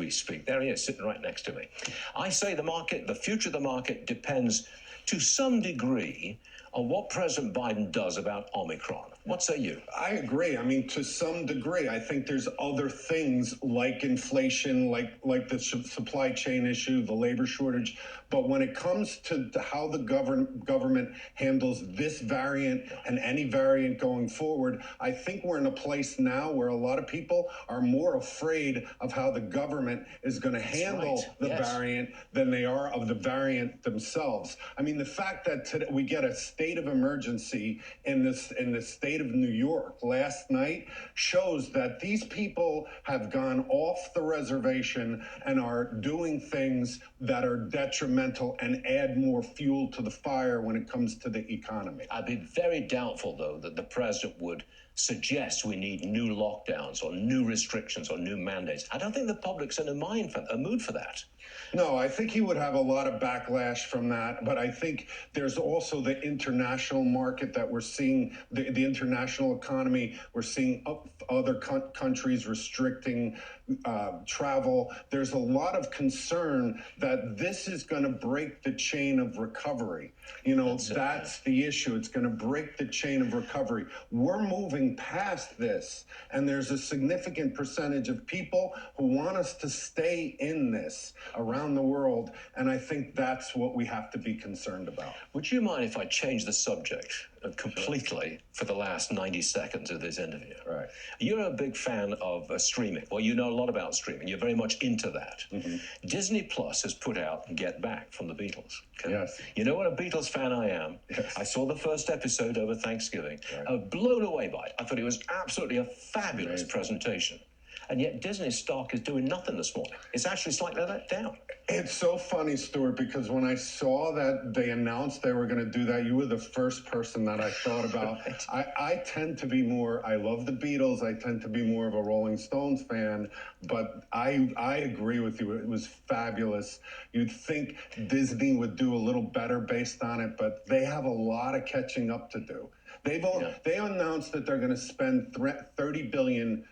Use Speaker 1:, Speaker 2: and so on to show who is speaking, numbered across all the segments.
Speaker 1: we speak. There he is, sitting right next to me. I say the future of the market depends to some degree on what President Biden does about Omicron. What say you?
Speaker 2: I agree. I mean, to some degree, I think there's other things like inflation, like the supply chain issue, the labor shortage. But when it comes to how the government handles this variant and any variant going forward, I think we're in a place now where a lot of people are more afraid of how the government is going to handle the variant than they are of the variant themselves. I mean, the fact that today we get a state of emergency in the state of New York last night shows that these people have gone off the reservation and are doing things that are detrimental and add more fuel to the fire when it comes to the economy.
Speaker 1: I'd be very doubtful, though, that the president would suggest we need new lockdowns or new restrictions or new mandates. I don't think the public's in a mood for that.
Speaker 2: No, I think he would have a lot of backlash from that. But I think there's also the international market that we're seeing, the international economy. We're seeing other countries restricting travel. There's a lot of concern that this is going to break the chain of recovery. You know, that's the issue. It's going to break the chain of recovery. We're moving past this, and there's a significant percentage of people who want us to stay in this around the world, and I think that's what we have to be concerned about.
Speaker 1: Would you mind if I change the subject completely for the last 90 seconds of this interview?
Speaker 2: Right.
Speaker 1: You're a big fan of streaming. Well, you know a lot about streaming. You're very much into that.
Speaker 2: Mm-hmm.
Speaker 1: Disney Plus has put out Get Back from the Beatles. Okay?
Speaker 2: Yes.
Speaker 1: You know what a Beatles fan I am?
Speaker 2: Yes.
Speaker 1: I saw the first episode over Thanksgiving.
Speaker 2: Right.
Speaker 1: I was blown away by it. I thought it was absolutely a fabulous presentation. And yet Disney's stock is doing nothing this morning. It's actually slightly let down.
Speaker 2: It's so funny, Stuart, because when I saw that they announced they were going to do that, you were the first person that I thought about. I tend to be more, I love the Beatles. I tend to be more of a Rolling Stones fan, but I agree with you. It was fabulous. You'd think Disney would do a little better based on it, but they have a lot of catching up to do. They announced that they're going to spend $30 billion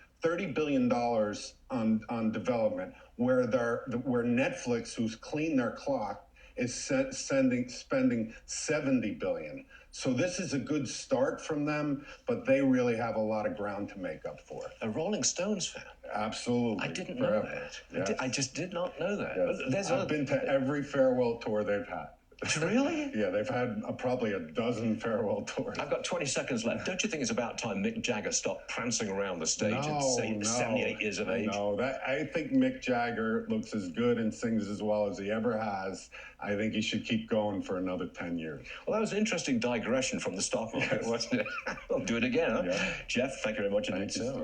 Speaker 2: on development, where Netflix, who's cleaned their clock, is spending $70 billion. So this is a good start from them, but they really have a lot of ground to make up for.
Speaker 1: A Rolling Stones fan?
Speaker 2: Absolutely.
Speaker 1: I didn't know that.
Speaker 2: Yes.
Speaker 1: I just did not know that.
Speaker 2: Yes. I've been to every farewell tour they've had.
Speaker 1: Really?
Speaker 2: Yeah, they've had probably a dozen farewell tours.
Speaker 1: I've got 20 seconds left. Don't you think it's about time Mick Jagger stopped prancing around the stage at 78 years of age?
Speaker 2: No, I think Mick Jagger looks as good and sings as well as he ever has. I think he should keep going for another 10 years.
Speaker 1: Well, that was an interesting digression from the stock market, wasn't it? We'll do it again, huh?
Speaker 2: Yeah.
Speaker 1: Jeff, thank you very much indeed, sir.